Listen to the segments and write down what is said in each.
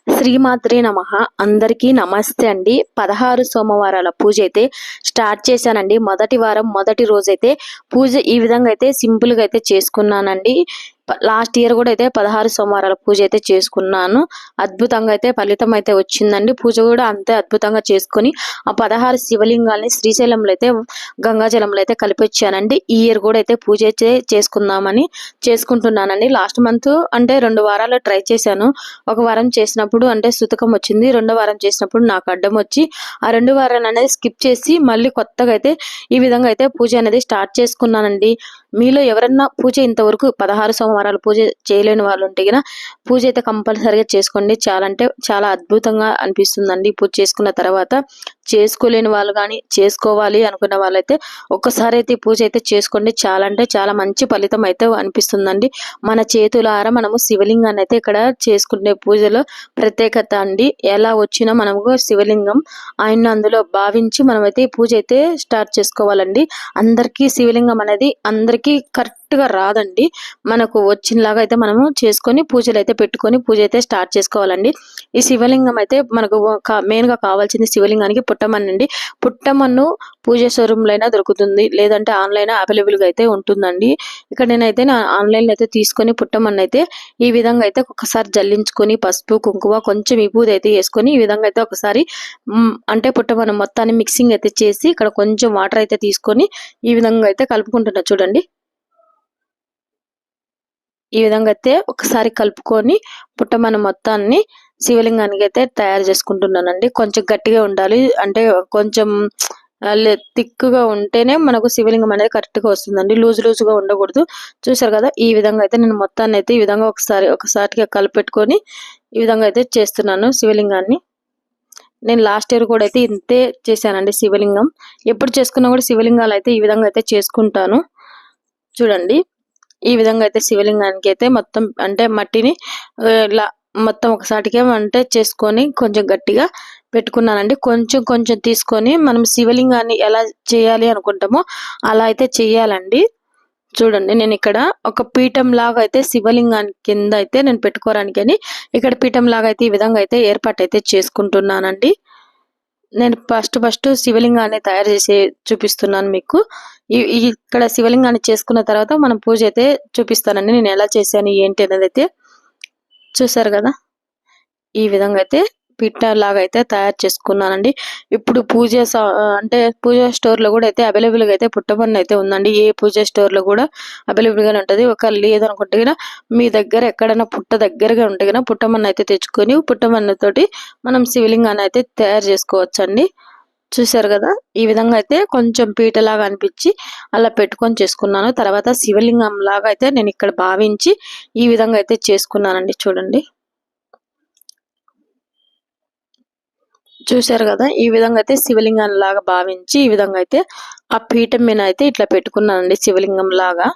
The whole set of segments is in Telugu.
శ్రీమాత్రే నమః. అందరికీ నమస్తే అండి. 16 సోమవారాల పూజ అయితే స్టార్ట్ చేశానండి. మొదటి వారం మొదటి రోజైతే పూజ ఈ విధంగా అయితే సింపుల్గా అయితే చేసుకున్నానండి. లాస్ట్ ఇయర్ కూడా అయితే 16 సోమవారాల పూజ అయితే చేసుకున్నాను. అద్భుతంగా అయితే ఫలితం అయితే వచ్చిందండి. పూజ కూడా అంతే అద్భుతంగా చేసుకొని ఆ 16 శివలింగాల్ని శ్రీశైలంలో అయితే గంగాజలంలో అయితే కలిపొచ్చానండి. ఈ ఇయర్ కూడా అయితే పూజ అయితే చేసుకుందామని చేసుకుంటున్నానండి. లాస్ట్ మంత్ అంటే 2 వారాలు ట్రై చేశాను. ఒక వారం చేసినప్పుడు అంటే సుతకం వచ్చింది. రెండో వారం చేసినప్పుడు నాకు అడ్డం వచ్చి ఆ 2 వారాలు అనేది స్కిప్ చేసి మళ్ళీ కొత్తగా అయితే ఈ విధంగా అయితే పూజ అనేది స్టార్ట్ చేసుకున్నానండి. మీలో ఎవరన్నా పూజ ఇంతవరకు 16 సోమవారాలు పూజ చేయలేని వాళ్ళు ఉంటే గిన పూజ అయితే కంపల్సరిగా చేసుకోండి. చాలా అంటే చాలా అద్భుతంగా అనిపిస్తుందండి పూజ చేసుకున్న తర్వాత. చేసుకోలేని వాళ్ళు కానీ చేసుకోవాలి అనుకున్న వాళ్ళైతే ఒక్కసారి అయితే పూజ అయితే చేసుకోండి. చాలా అంటే చాలా మంచి ఫలితం అయితే అనిపిస్తుందండి. మన చేతులారా మనము శివలింగాన్ని అయితే ఇక్కడ చేసుకునే పూజలో ప్రత్యేకత అండి. ఎలా వచ్చినా మనము శివలింగం ఆయన అందులో భావించి మనమైతే ఈ పూజ అయితే స్టార్ట్ చేసుకోవాలండి. అందరికీ శివలింగం అనేది అందరికీ కరెక్ట్ గా రాదండి. మనకు వచ్చినలాగా అయితే మనము చేసుకొని పూజలు అయితే పెట్టుకొని పూజ అయితే స్టార్ట్ చేసుకోవాలండి. ఈ శివలింగం అయితే మనకు మెయిన్ గా కావాల్సింది శివలింగానికి పుట్టమన్ను అండి. పుట్టమన్ను పూజ స్వరూపంలో అయినా దొరుకుతుంది, లేదంటే ఆన్లైన్ అవైలబుల్ గా అయితే ఉంటుందండి. ఇక్కడ నేనైతే ఆన్లైన్ లో అయితే తీసుకొని పుట్టమన్ను అయితే ఈ విధంగా అయితే ఒకసారి జల్లించుకొని పసుపు కుంకుమ కొంచెం విభూది అయితే వేసుకొని ఈ విధంగా అయితే ఒకసారి అంటే పుట్టమన్ను మొత్తాన్ని మిక్సింగ్ అయితే చేసి ఇక్కడ కొంచెం వాటర్ అయితే తీసుకొని ఈ విధంగా అయితే కలుపుకుంటున్నా చూడండి. ఈ విధంగా అయితే ఒకసారి కలుపుకొని పుట్టమన్ను మొత్తాన్ని శివలింగానికి అయితే తయారు చేసుకుంటున్నానండి. కొంచెం గట్టిగా ఉండాలి, అంటే కొంచెం తిక్కుగా ఉంటేనే మనకు శివలింగం అనేది కరెక్ట్ గా వస్తుందండి. లూజ్ గా ఉండకూడదు. చూసారు కదా, ఈ విధంగా అయితే నేను మొత్తాన్ని అయితే ఈ విధంగా ఒకసారిగా కలిపెట్టుకొని ఈ విధంగా అయితే చేస్తున్నాను శివలింగాన్ని. నేను లాస్ట్ ఇయర్ కూడా అయితే ఇంతే చేశానండి శివలింగం. ఎప్పుడు చేసుకున్నా కూడా శివలింగాలు అయితే ఈ విధంగా అయితే చేసుకుంటాను. చూడండి, ఈ విధంగా అయితే శివలింగానికి అయితే మొత్తం అంటే మట్టిని ఇలా మొత్తం ఒకసారిగా అంటే చేసుకొని కొంచెం గట్టిగా పెట్టుకున్నానండి. కొంచెం కొంచెం తీసుకొని మనం శివలింగాన్ని ఎలా చేయాలి అనుకుంటామో అలా అయితే చేయాలండి. చూడండి, నేను ఇక్కడ ఒక పీఠం లాగా అయితే శివలింగానికి కింద అయితే నేను పెట్టుకోవడానికి అని ఇక్కడ పీఠం లాగా అయితే ఈ విధంగా అయితే ఏర్పాటు అయితే చేసుకుంటున్నానండి. నేను ఫస్ట్ శివలింగాన్ని తయారు చేసి చూపిస్తున్నాను మీకు. ఇక్కడ శివలింగాన్ని చేసుకున్న తర్వాత మనం పూజ అయితే చూపిస్తానండి. నేను ఎలా చేశాను ఏంటి అనేది అయితే చూసారు కదా. ఈ విధంగా అయితే పిట్ట లాగా అయితే తయారు చేసుకున్నానండి. ఇప్పుడు అంటే పూజ స్టోర్ లో కూడా అయితే అవైలబుల్ గా అయితే పుట్టమన్ను అయితే ఉందండి. ఏ పూజ స్టోర్ లో కూడా అవైలబుల్ గానే ఉంటది. ఒక లేదనుకుంటే గిన మీ దగ్గర ఎక్కడైనా పుట్ట దగ్గరగా ఉంటే గిన పుట్టమన్ను అయితే తెచ్చుకొని పుట్టమన్ను తోటి మనం శివలింగాన్ని అయితే తయారు చేసుకోవచ్చండి. చూసారు కదా, ఈ విధంగా అయితే కొంచెం పీటలాగా అనిపించి అలా పెట్టుకొని చేసుకున్నాను. తర్వాత శివలింగం లాగా అయితే నేను ఇక్కడ భావించి ఈ విధంగా అయితే చేసుకున్నానండి. చూడండి, చూసారు కదా, ఈ విధంగా అయితే శివలింగం లాగా భావించి ఈ విధంగా అయితే ఆ పీఠం మీద అయితే ఇట్లా పెట్టుకున్నానండి శివలింగం లాగా.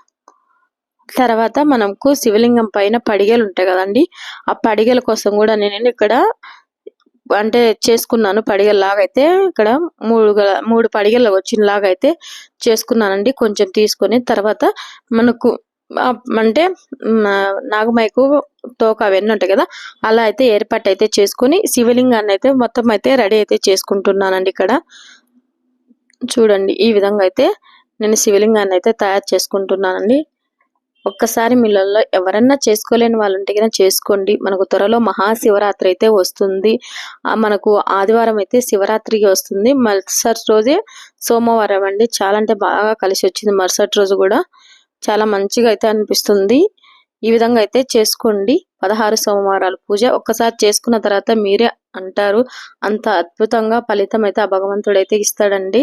తర్వాత మనకు శివలింగం పైన పడిగలు ఉంటాయి కదండి, ఆ పడిగల కోసం కూడా నేను ఇక్కడ అంటే చేసుకున్నాను. పడిగల్లాగా అయితే ఇక్కడ మూడు పడిగలు వచ్చినలాగా అయితే చేసుకున్నానండి. కొంచెం తీసుకొని తర్వాత మనకు అంటే నాగమైకు తోక అవన్నీ ఉంటాయి కదా, అలా అయితే ఏర్పాటు అయితే చేసుకొని శివలింగాన్ని అయితే మొత్తం అయితే రెడీ అయితే చేసుకుంటున్నానండి. ఇక్కడ చూడండి, ఈ విధంగా అయితే నేను శివలింగాన్ని అయితే తయారు చేసుకుంటున్నానండి. ఒక్కసారి మీలలో ఎవరన్నా చేసుకోలేని వాళ్ళు ఉంటే కనుక చేసుకోండి. మనకు త్వరలో మహాశివరాత్రి అయితే వస్తుంది. మనకు ఆదివారం అయితే శివరాత్రికి వస్తుంది. మరుసటి రోజే సోమవారం అండి. చాలా అంటే బాగా కలిసి వచ్చింది. మరుసటి రోజు కూడా చాలా మంచిగా అయితే అనిపిస్తుంది. ఈ విధంగా అయితే చేసుకోండి 16 సోమవారాల పూజ. ఒక్కసారి చేసుకున్న తర్వాత మీరే అంటారు అంత అద్భుతంగా ఫలితం అయితే ఆ భగవంతుడు అయితే ఇస్తాడండి.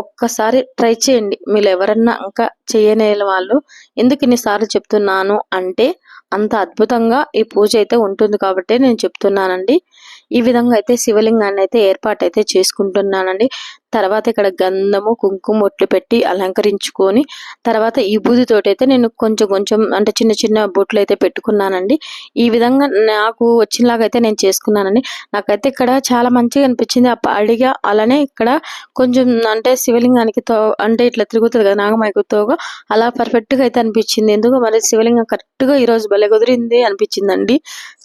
ఒక్కసారి ట్రై చేయండి. మీరు ఎవరన్నా ఇంకా చేయని వాళ్ళు ఎందుకు ఇన్నిసార్లు చెప్తున్నాను అంటే అంత అద్భుతంగా ఈ పూజ అయితే ఉంటుంది కాబట్టి నేను చెప్తున్నానండి. ఈ విధంగా అయితే శివలింగాన్ని అయితే ఏర్పాటు అయితే చేసుకుంటున్నానండి. తర్వాత ఇక్కడ గంధము కుంకుమ బొట్లు పెట్టి అలంకరించుకొని తర్వాత ఈ బూదితోటి అయితే నేను కొంచెం కొంచెం అంటే చిన్న చిన్న బొట్లు అయితే పెట్టుకున్నానండి. ఈ విధంగా నాకు వచ్చినలాగా అయితే నేను చేసుకున్నానండి. నాకైతే ఇక్కడ చాలా మంచిగా అనిపించింది ఆ అడిగా. అలానే ఇక్కడ కొంచెం అంటే శివలింగానికి అంటే ఇట్లా తిరుగుతుంది కదా నాగమైకుతోగా, అలా పర్ఫెక్ట్ గా అయితే అనిపించింది. ఎందుకు మరి శివలింగం కరెక్ట్ గా ఈ రోజు భలే కుదిరింది అనిపించిందండి.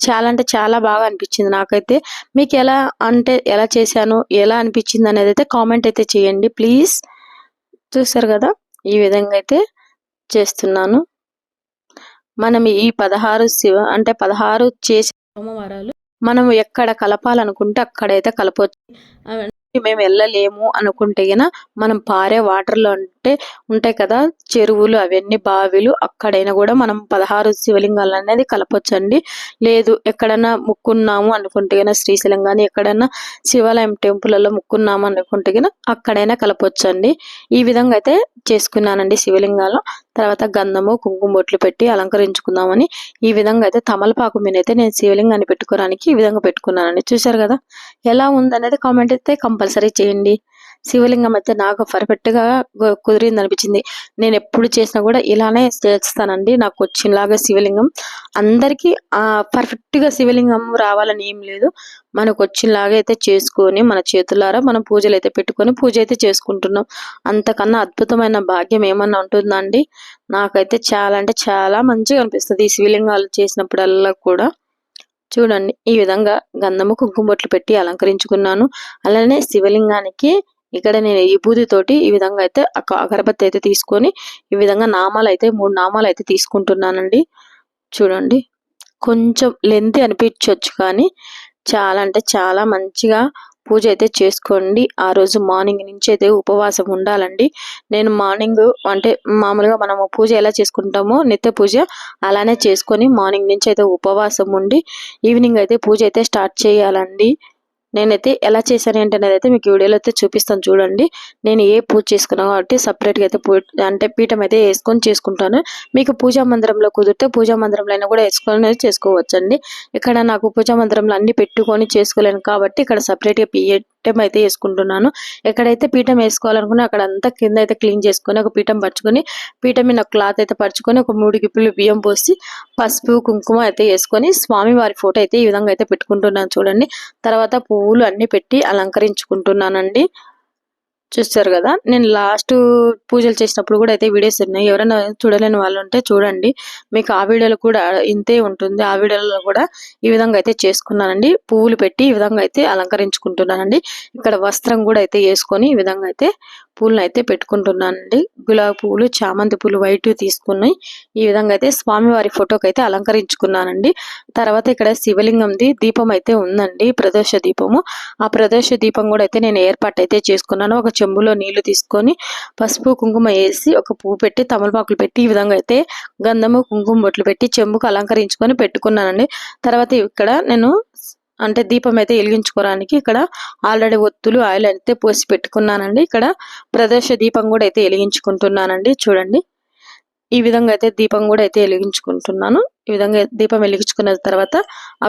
చాలా అంటే చాలా బాగా అనిపించింది నాకైతే. మీకు ఎలా అంటే ఎలా చేశాను, ఎలా అనిపించింది అనేది అయితే కామెంట్ అయితే చేయండి ప్లీజ్. చూసారు కదా ఈ విధంగా అయితే చేస్తున్నాను. మనం ఈ 16 చేసే సోమవారాలు మనం ఎక్కడ కలపాలనుకుంటే అక్కడైతే కలపవచ్చు. మేము వెళ్ళలేము అనుకుంటే గిన మనం పారే వాటర్లో అంటే ఉంటాయి కదా చెరువులు, అవన్నీ బావిలు, అక్కడైనా కూడా మనం 16 శివలింగాలు అనేది కలపొచ్చండి. లేదు ఎక్కడన్నా ముక్కున్నాము అనుకుంటే గిన శ్రీశైలం కానీ ఎక్కడన్నా శివాలయం టెంపుల్లో ముక్కున్నాము అనుకుంటే గిన అక్కడైనా కలపొచ్చండి. ఈ విధంగా అయితే చేసుకున్నానండి శివలింగాలు. తర్వాత గంధము కుంకుమ బొట్లు పెట్టి అలంకరించుకుందామని ఈ విధంగా అయితే తమలపాకు మీద అయితే నేను శివలింగాన్ని పెట్టుకోవడానికి ఈ విధంగా పెట్టుకున్నానండి. చూసారు కదా ఎలా ఉందనేది కామెంట్ అయితే కంపల్సరీ చేయండి. శివలింగం అయితే నాకు పర్ఫెక్ట్ గా కుదిరింది అనిపించింది. నేను ఎప్పుడు చేసినా కూడా ఇలానే చేస్తానండి. నాకు వచ్చినలాగా శివలింగం అందరికీ పర్ఫెక్ట్ గా శివలింగం రావాలని ఏం లేదు. మనకు వచ్చినలాగా అయితే చేసుకొని మన చేతులారా మనం పూజలు అయితే పెట్టుకొని పూజ అయితే చేసుకుంటున్నాం. అంతకన్నా అద్భుతమైన భాగ్యం ఏమన్నా ఉంటుందా అండి? నాకైతే చాలా అంటే చాలా మంచిగా అనిపిస్తుంది ఈ శివలింగాలు చేసినప్పుడల్లా కూడా. చూడండి ఈ విధంగా గంధము కుంకుమ బొట్లు పెట్టి అలంకరించుకున్నాను. అలానే శివలింగానికి ఇక్కడ నేను ఈ బూదితోటి ఈ విధంగా అయితే అగరబత్తి అయితే తీసుకొని ఈ విధంగా నామాలు అయితే 3 నామాలు అయితే తీసుకుంటున్నానండి. చూడండి కొంచెం లెంత్ అనిపించవచ్చు కానీ చాలా అంటే చాలా మంచిగా పూజ అయితే చేసుకోండి. ఆ రోజు మార్నింగ్ నుంచి అయితే ఉపవాసం ఉండాలండి. నేను మార్నింగ్ అంటే మామూలుగా మనము పూజ ఎలా చేసుకుంటామో నిత్య పూజ అలానే చేసుకొని మార్నింగ్ నుంచి అయితే ఉపవాసం ఉండి ఈవినింగ్ అయితే పూజ అయితే స్టార్ట్ చేయాలండి. నేనైతే ఎలా చేశాను ఏంటనేది అయితే మీకు వీడియోలో అయితే చూపిస్తాను చూడండి. నేను ఏ పూజ చేసుకున్నాను కాబట్టి సపరేట్గా అయితే అంటే పీఠం అయితే వేసుకొని చేసుకుంటాను. మీకు పూజా మందిరంలో కుదిరితే పూజా మందిరంలో అయినా కూడా వేసుకొని చేసుకోవచ్చండి. ఇక్కడ నాకు పూజా మందిరంలో అన్ని పెట్టుకొని చేసుకోలేను కాబట్టి ఇక్కడ సపరేట్గా పీఠం అయితే వేసుకుంటున్నాను. ఎక్కడైతే పీఠం వేసుకోవాలనుకున్నా అక్కడ అంతా కింద అయితే క్లీన్ చేసుకొని ఒక పీఠం పరుచుకొని పీఠం మీద క్లాత్ అయితే పరుచుకొని ఒక 3 గిప్పులు బియ్యం పోసి పసుపు కుంకుమ అయితే వేసుకొని స్వామి వారి ఫోటో అయితే ఈ విధంగా అయితే పెట్టుకుంటున్నాను చూడండి. తర్వాత పువ్వులు అన్ని పెట్టి అలంకరించుకుంటున్నానండి. చూస్తారు కదా నేను లాస్ట్ పూజలు చేసినప్పుడు కూడా అయితే వీడియోస్ ఉన్నాయి. ఎవరైనా చూడలేని వాళ్ళు ఉంటే చూడండి. మీకు ఆ వీడియోలో కూడా ఇంతే ఉంటుంది. ఆ వీడియోలో కూడా ఈ విధంగా అయితే చేసుకున్నానండి. పువ్వులు పెట్టి ఈ విధంగా అయితే అలంకరించుకుంటున్నానండి. ఇక్కడ వస్త్రం కూడా అయితే వేసుకొని ఈ విధంగా అయితే పూలను అయితే పెట్టుకుంటున్నానండి. గులాబీ పువ్వులు, చామంతి పూలు వైట్ తీసుకుని ఈ విధంగా అయితే స్వామివారి ఫోటోకి అయితే అలంకరించుకున్నానండి. తర్వాత ఇక్కడ శివలింగంది దీపం అయితే ఉందండి, ప్రదోష దీపము. ఆ ప్రదోష దీపం కూడా అయితే నేను ఏర్పాటు అయితే చేసుకున్నాను. ఒక చెంబులో నీళ్లు తీసుకొని పసుపు కుంకుమ వేసి ఒక పువ్వు పెట్టి తమలపాకులు పెట్టి ఈ విధంగా అయితే గంధము కుంకుమ బొట్లు పెట్టి చెంబుకు అలంకరించుకొని పెట్టుకున్నానండి. తర్వాత ఇక్కడ నేను అంటే దీపం అయితే వెలిగించుకోవడానికి ఇక్కడ ఆల్రెడీ ఒత్తులు ఆయిల్ అయితే పోసి పెట్టుకున్నానండి. ఇక్కడ ప్రదోష దీపం కూడా అయితే వెలిగించుకుంటున్నానండి. చూడండి ఈ విధంగా అయితే దీపం కూడా అయితే వెలిగించుకుంటున్నాను. ఈ విధంగా దీపం వెలిగించుకున్న తర్వాత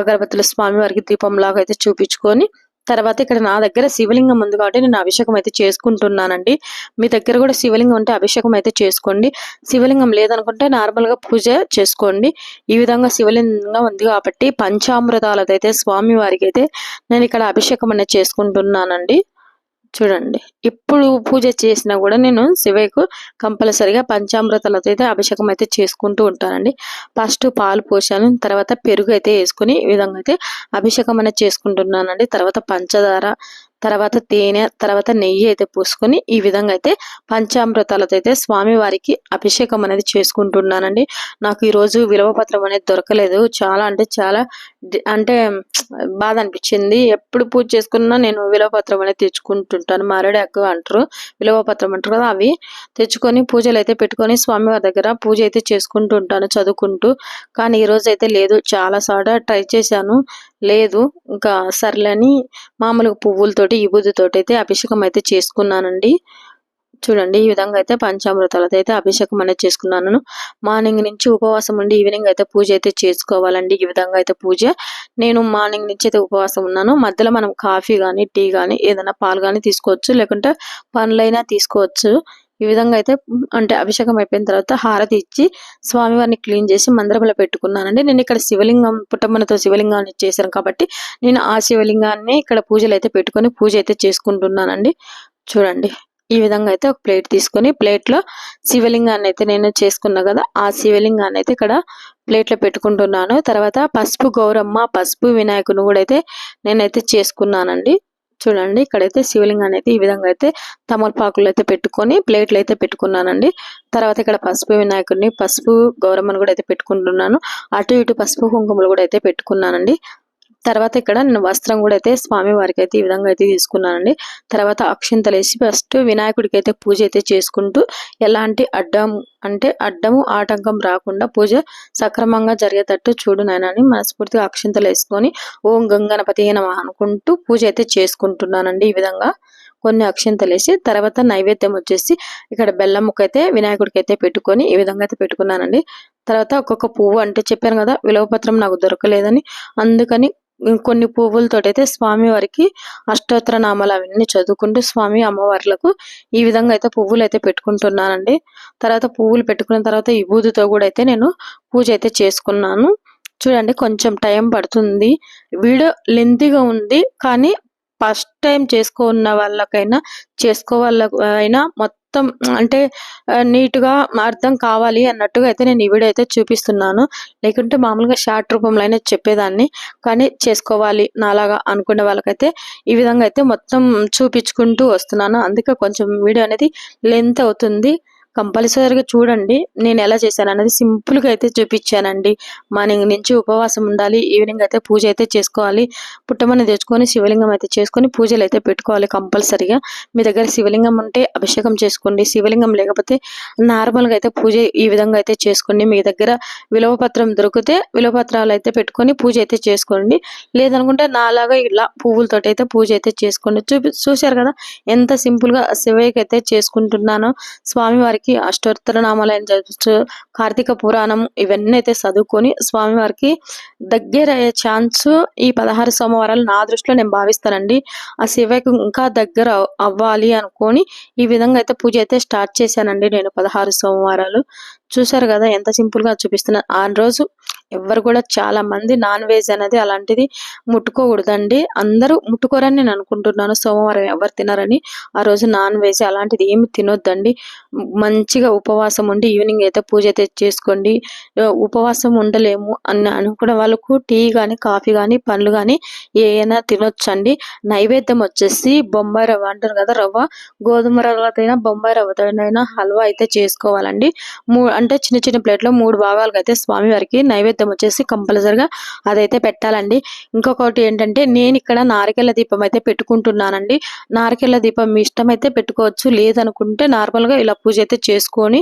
అగరబత్తులు స్వామి వారికి దీపం లాగా అయితే చూపించుకొని తర్వాత ఇక్కడ నా దగ్గర శివలింగం ఉంది కాబట్టి నేను అభిషేకం అయితే చేసుకుంటున్నానండి. మీ దగ్గర కూడా శివలింగం ఉంటే అభిషేకం అయితే చేసుకోండి. శివలింగం లేదనుకుంటే నార్మల్ గా పూజ చేసుకోండి. ఈ విధంగా శివలింగం ఉంది కాబట్టి పంచామృతాలతో అయితే స్వామి వారికి అయితే నేను ఇక్కడ అభిషేకం అనేది చేసుకుంటున్నానండి. చూడండి ఇప్పుడు పూజ చేసినా కూడా నేను శివయ్యకు కంపల్సరిగా పంచామృతాలతో అయితే అభిషేకం అయితే చేసుకుంటూ ఉంటానండి. ఫస్ట్ పాలు పోసాను, తర్వాత పెరుగు అయితే వేసుకుని ఈ విధంగా అయితే అభిషేకం అనేది చేసుకుంటున్నానండి. తర్వాత పంచదార, తర్వాత తేనె, తర్వాత నెయ్యి అయితే పూసుకొని ఈ విధంగా అయితే పంచామృతాలతో అయితే స్వామి వారికి అభిషేకం అనేది చేసుకుంటున్నానండి. నాకు ఈ రోజు విలువపత్రం అనేది దొరకలేదు. చాలా అంటే చాలా అంటే బాధ అనిపించింది. ఎప్పుడు పూజ చేసుకున్నా నేను విలువపత్రం అనేది తెచ్చుకుంటుంటాను. మారేడాకు అంటారు, విలువపత్రం అంటారు కదా, అవి తెచ్చుకొని పూజలు అయితే పెట్టుకొని స్వామివారి దగ్గర పూజ అయితే చేసుకుంటూ ఉంటాను చదువుకుంటూ. కానీ ఈ రోజు అయితే లేదు. చాలా సార్లు ట్రై చేశాను, లేదు. ఇంకా సర్లేని మామూలుగా పువ్వులతోటి విభూతితోటి అయితే అభిషేకం అయితే చేసుకున్నానండి. చూడండి ఈ విధంగా అయితే పంచామృతాలతో అయితే అభిషేకం అనేది చేసుకున్నాను. మార్నింగ్ నుంచి ఉపవాసం ఉండి ఈవినింగ్ అయితే పూజ అయితే చేసుకోవాలండి. ఈ విధంగా అయితే పూజ నేను మార్నింగ్ నుంచి అయితే ఉపవాసం ఉన్నాను. మధ్యలో మనం కాఫీ గానీ, టీ గానీ, ఏదైనా పాలు గానీ తీసుకోవచ్చు. లేకుంటే పండ్లైనా తీసుకోవచ్చు. ఈ విధంగా అయితే అంటే అభిషేకం అయిపోయిన తర్వాత హారతి ఇచ్చి స్వామివారిని క్లీన్ చేసి మందిరంలో పెట్టుకున్నానండి. నేను ఇక్కడ శివలింగం పుట్టమ్మనతో శివలింగాన్ని చేశాను కాబట్టి నేను ఆ శివలింగాన్ని ఇక్కడ పూజలు అయితే పెట్టుకొని పూజ అయితే చేసుకుంటున్నానండి. చూడండి ఈ విధంగా అయితే ఒక ప్లేట్ తీసుకొని ప్లేట్లో శివలింగాన్ని అయితే నేను చేసుకున్నా కదా, ఆ శివలింగాన్ని అయితే ఇక్కడ ప్లేట్లో పెట్టుకుంటున్నాను. తర్వాత పసుపు గౌరమ్మ, పసుపు వినాయకుని కూడా అయితే నేనైతే చేసుకున్నానండి. చూడండి ఇక్కడైతే శివలింగాన్ని అయితే ఈ విధంగా అయితే తమలపాకులు అయితే పెట్టుకొని ప్లేట్లు అయితే పెట్టుకున్నానండి. తర్వాత ఇక్కడ పసుపు వినాయకుడిని, పసుపు గౌరమ్మను కూడా అయితే పెట్టుకుంటున్నాను. అటు ఇటు పసుపు కుంకుమలు కూడా అయితే పెట్టుకున్నానండి. తర్వాత ఇక్కడ నేను వస్త్రం కూడా అయితే స్వామి వారికి అయితే ఈ విధంగా అయితే తీసుకున్నానండి. తర్వాత అక్షింతలు వేసి ఫస్ట్ వినాయకుడికి అయితే పూజ అయితే చేసుకుంటూ ఎలాంటి అడ్డము ఆటంకం రాకుండా పూజ సక్రమంగా జరిగేటట్టు చూడు నాయనని మనస్ఫూర్తిగా అక్షింతలు వేసుకొని ఓం గంగణపతి నమః అనుకుంటూ పూజ అయితే చేసుకుంటున్నానండి. ఈ విధంగా కొన్ని అక్షింతలు వేసి తర్వాత నైవేద్యం వచ్చేసి ఇక్కడ బెల్లం ముక్క అయితే వినాయకుడికి అయితే పెట్టుకొని ఈ విధంగా అయితే పెట్టుకున్నానండి. తర్వాత ఒక్కొక్క పువ్వు అంటే చెప్పాను కదా విలువపత్రం నాకు దొరకలేదని, అందుకని కొన్ని పువ్వులతో అయితే స్వామి వారికి అష్టోత్తర నామాలు అవన్నీ చదువుకుంటూ స్వామి అమ్మవార్లకు ఈ విధంగా అయితే పువ్వులు అయితే పెట్టుకుంటున్నానండి. తర్వాత పువ్వులు పెట్టుకున్న తర్వాత ఈ విభూతితో కూడా అయితే నేను పూజ అయితే చేసుకున్నాను. చూడండి కొంచెం టైం పడుతుంది, వీడియో లెంతీగా ఉంది కానీ ఫస్ట్ టైం చేసుకున్న వాళ్ళకైనా చేసుకోవాళ్ళైనా మొత్తం అంటే నీట్గా అర్థం కావాలి అన్నట్టుగా అయితే నేను ఈ వీడియో అయితే చూపిస్తున్నాను. లేకుంటే మామూలుగా షార్ట్ రూపంలో అయినా చెప్పేదాన్ని, కానీ చేసుకోవాలి నాలాగా అనుకునే వాళ్ళకైతే ఈ విధంగా అయితే మొత్తం చూపించుకుంటూ వస్తున్నాను. అందుకే కొంచెం వీడియో అనేది లెంత్ అవుతుంది. కంపల్సరీగా చూడండి నేను ఎలా చేశాను అనేది సింపుల్గా అయితే చూపించానండి. మార్నింగ్ నుంచి ఉపవాసం ఉండాలి, ఈవినింగ్ అయితే పూజ అయితే చేసుకోవాలి, పుట్టమని తెచ్చుకొని శివలింగం అయితే చేసుకొని పూజలు అయితే పెట్టుకోవాలి కంపల్సరీగా. మీ దగ్గర శివలింగం ఉంటే అభిషేకం చేసుకోండి, శివలింగం లేకపోతే నార్మల్గా అయితే పూజ ఈ విధంగా అయితే చేసుకోండి. మీ దగ్గర విలువపత్రం దొరికితే విలువపత్రాలు అయితే పెట్టుకొని పూజ అయితే చేసుకోండి, లేదనుకుంటే నాలాగా ఇలా పువ్వులతో అయితే పూజ అయితే చేసుకోండి. చూశారు కదా ఎంత సింపుల్గా శివయ్యకి అయితే చేసుకుంటున్నానో. స్వామివారికి అష్టోత్తర నామాలయం చదువుతూ కార్తీక పురాణం ఇవన్నీ అయితే చదువుకొని స్వామివారికి దగ్గర అయ్యే ఛాన్స్ ఈ 16 సోమవారాలు నా దృష్టిలో నేను భావిస్తానండి. ఆ శివకి ఇంకా దగ్గర అవ్వాలి అనుకొని ఈ విధంగా అయితే పూజ అయితే స్టార్ట్ చేశానండి నేను 16 సోమవారాలు. చూసారు కదా ఎంత సింపుల్ గా చూపిస్తున్నా. ఆ రోజు ఎవరు కూడా చాలా మంది నాన్ వెజ్ అనేది అలాంటిది ముట్టుకోకూడదండి. అందరూ ముట్టుకోరని నేను అనుకుంటున్నాను. సోమవారం ఎవరు తినరని, ఆ రోజు నాన్ వెజ్ అలాంటిది ఏమి తినొద్దండి. మంచిగా ఉపవాసం ఉండి ఈవినింగ్ అయితే పూజ అయితే చేసుకోండి. ఉపవాసం ఉండలేము అని అనుకునే వాళ్ళకు టీ కానీ కాఫీ కానీ పండ్లు కానీ ఏమైనా తినొచ్చండి. నైవేద్యం వచ్చేసి బొంబాయి రవ్వ అంటారు కదా, రవ్వ గోధుమ రవ్వతైనా బొంబాయి రవ్వతోనైనా హల్వా అయితే చేసుకోవాలండి. అంటే చిన్న చిన్న ప్లేట్లో 3 భాగాలుగా అయితే స్వామి వారికి నైవేద్యం వచ్చేసి కంపల్సరిగా అదైతే పెట్టాలండి. ఇంకొకటి ఏంటంటే నేను ఇక్కడ నారికేళ దీపం అయితే పెట్టుకుంటున్నానండి. నారికేళ దీపం మీ ఇష్టం అయితే పెట్టుకోవచ్చు, లేదనుకుంటే నార్మల్గా ఇలా పూజ అయితే చేసుకొని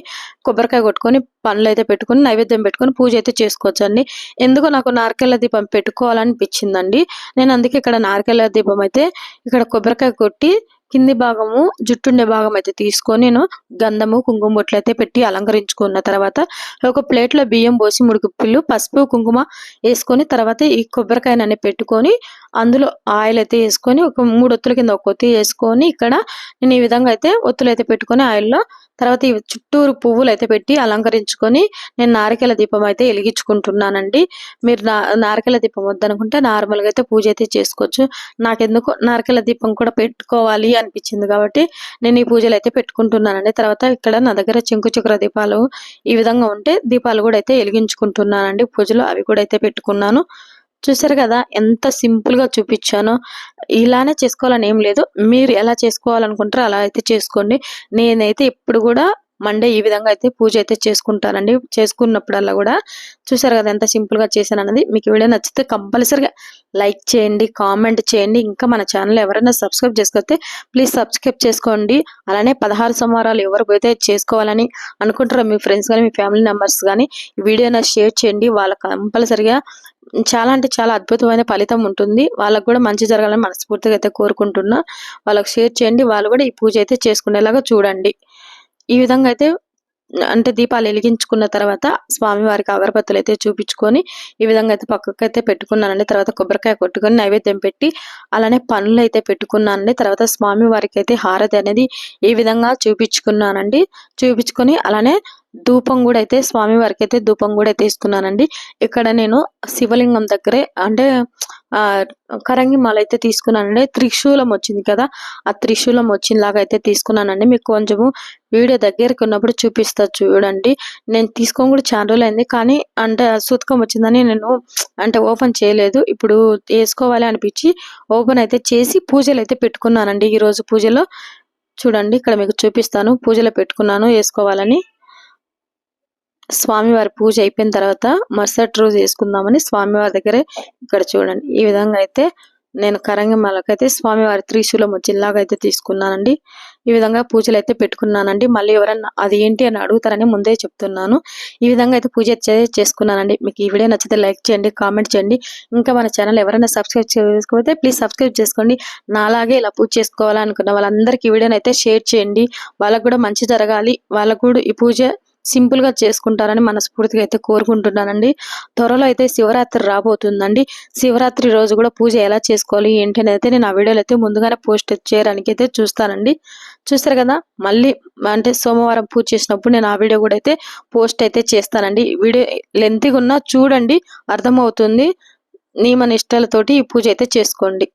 కొబ్బరికాయ కొట్టుకొని పండ్లు అయితే పెట్టుకొని నైవేద్యం పెట్టుకొని పూజ అయితే చేసుకోవచ్చు అండి. ఎందుకో నాకు నారికేళ దీపం పెట్టుకోవాలనిపించిందండి. నేను అందుకే ఇక్కడ నారికేళ దీపం అయితే ఇక్కడ కొబ్బరికాయ కొట్టి కింది భాగము జుట్టుండే భాగం అయితే తీసుకొని నేను గంధము కుంకుమ బొట్లు అయితే పెట్టి అలంకరించుకున్న తర్వాత ఒక ప్లేట్లో బియ్యం పోసి 3 గుప్పిళ్ళు పసుపు కుంకుమ వేసుకొని తర్వాత ఈ కొబ్బరికాయనని పెట్టుకొని అందులో ఆయిల్ అయితే వేసుకొని ఒక 3 ఒత్తుల కింద ఒక ఒత్తి వేసుకొని ఇక్కడ నేను ఈ విధంగా అయితే ఒత్తులు అయితే పెట్టుకొని ఆయిల్లో తర్వాత ఈ చుట్టూరు పువ్వులు అయితే పెట్టి అలంకరించుకొని నేను నారికేళ దీపం అయితే వెలిగించుకుంటున్నానండి. మీరు నారికేళ దీపం వద్దనుకుంటే నార్మల్గా అయితే పూజ అయితే చేసుకోవచ్చు. నాకెందుకు నారికేళ దీపం కూడా పెట్టుకోవాలి అనిపించింది కాబట్టి నేను ఈ పూజలు అయితే పెట్టుకుంటున్నానండి. తర్వాత ఇక్కడ నా దగ్గర చెంకు చక్ర దీపాలు ఈ విధంగా ఉంటే దీపాలు కూడా అయితే వెలిగించుకుంటున్నానండి. పూజలు అవి కూడా అయితే పెట్టుకున్నాను. చూసారు కదా ఎంత సింపుల్ గా చూపించానో. ఇలానే చేసుకోవాలని ఏం లేదు, మీరు ఎలా చేసుకోవాలనుకుంటారో అలా అయితే చేసుకోండి. నేనైతే ఎప్పుడు కూడా మండే ఈ విధంగా అయితే పూజ అయితే చేసుకుంటానండి. చేసుకున్నప్పుడల్లా కూడా చూసారు కదా ఎంత సింపుల్ గా చేశాను అన్నది. మీకు వీడియో నచ్చితే కంపల్సరిగా లైక్ చేయండి, కామెంట్ చేయండి. ఇంకా మన ఛానల్ ఎవరైనా సబ్స్క్రైబ్ చేసుకోతే ప్లీజ్ సబ్స్క్రైబ్ చేసుకోండి. అలానే 16 సోమవారాలు ఎవరు పోతే చేసుకోవాలని అనుకుంటారో మీ ఫ్రెండ్స్ కానీ మీ ఫ్యామిలీ మెంబర్స్ కానీ ఈ వీడియోని షేర్ చేయండి. వాళ్ళకి కంపల్సరిగా చాలా అంటే చాలా అద్భుతమైన ఫలితం ఉంటుంది. వాళ్ళకు కూడా మంచి జరగాలని మనస్ఫూర్తిగా అయితే కోరుకుంటున్నా. వాళ్ళకి షేర్ చేయండి, వాళ్ళు కూడా ఈ పూజ అయితే చేసుకునేలాగా చూడండి. ఈ విధంగా అయితే అంటే దీపాలు వెలిగించుకున్న తర్వాత స్వామివారికి అగరబత్తులు అయితే చూపించుకొని ఈ విధంగా అయితే పక్కకైతే పెట్టుకున్నానండి. తర్వాత కొబ్బరికాయ కొట్టుకొని నైవేద్యం పెట్టి అలానే పనులు అయితే పెట్టుకున్నానండి. తర్వాత స్వామివారికి అయితే హారతి అనేది ఈ విధంగా చూపించుకున్నానండి. చూపించుకొని అలానే ధూపం కూడా అయితే స్వామివారికి అయితే ధూపం కూడా తీసుకున్నానండి. ఇక్కడ నేను శివలింగం దగ్గరే అంటే కరంగి మాల అయితే తీసుకున్నానండి. త్రిశూలం వచ్చింది కదా, ఆ త్రిశూలం వచ్చినలాగా అయితే తీసుకున్నానండి. మీకు కొంచెము వీడియో దగ్గరికి ఉన్నప్పుడు చూపిస్తా చూడండి. నేను తీసుకొని కూడా చాలా రోజులు అయింది, కానీ అంటే సూతకం వచ్చిందని నేను అంటే ఓపెన్ చేయలేదు. ఇప్పుడు వేసుకోవాలి అనిపించి ఓపెన్ అయితే చేసి పూజలు అయితే పెట్టుకున్నానండి. ఈ రోజు పూజలో చూడండి, ఇక్కడ మీకు చూపిస్తాను. పూజలో పెట్టుకున్నాను వేసుకోవాలని. స్వామివారి పూజ అయిపోయిన తర్వాత మరుసటి రోజు వేసుకుందామని స్వామివారి దగ్గరే ఇక్కడ చూడండి ఈ విధంగా అయితే నేను కరంగి మాలకైతే స్వామివారి త్రిశూలం వచ్చేలాగా అయితే తీసుకున్నానండి. ఈ విధంగా పూజలు అయితే పెట్టుకున్నానండి. మళ్ళీ ఎవరన్నా అది ఏంటి అని అడుగుతారని ముందే చెప్తున్నాను. ఈ విధంగా అయితే పూజ చేసుకున్నానండి. మీకు ఈ వీడియో నచ్చితే లైక్ చేయండి, కామెంట్ చేయండి. ఇంకా మన ఛానల్ ఎవరైనా సబ్స్క్రైబ్ చేసుకోకపోతే ప్లీజ్ సబ్స్క్రైబ్ చేసుకోండి. నాలాగే ఇలా పూజ చేసుకోవాలనుకున్న వాళ్ళందరికీ ఈ వీడియోని అయితే షేర్ చేయండి. వాళ్ళకు కూడా మంచి జరగాలి, వాళ్ళకు కూడా ఈ పూజ సింపుల్ గా చేసుకుంటారని మనస్ఫూర్తిగా అయితే కోరుకుంటున్నానండి. త్వరలో అయితే శివరాత్రి రాబోతుందండి. శివరాత్రి రోజు కూడా పూజ ఎలా చేసుకోవాలి ఏంటి అని అయితే నేను ఆ వీడియోలో అయితే ముందుగానే పోస్ట్ చేయడానికి అయితే చూస్తానండి. చూస్తారు కదా, మళ్ళీ అంటే సోమవారం పూజ చేసినప్పుడు నేను ఆ వీడియో కూడా అయితే పోస్ట్ అయితే చేస్తానండి. వీడియో లెంతీగా ఉన్నా చూడండి, అర్థమవుతుంది. నియమ నిష్టలతోటి ఈ పూజ అయితే చేసుకోండి.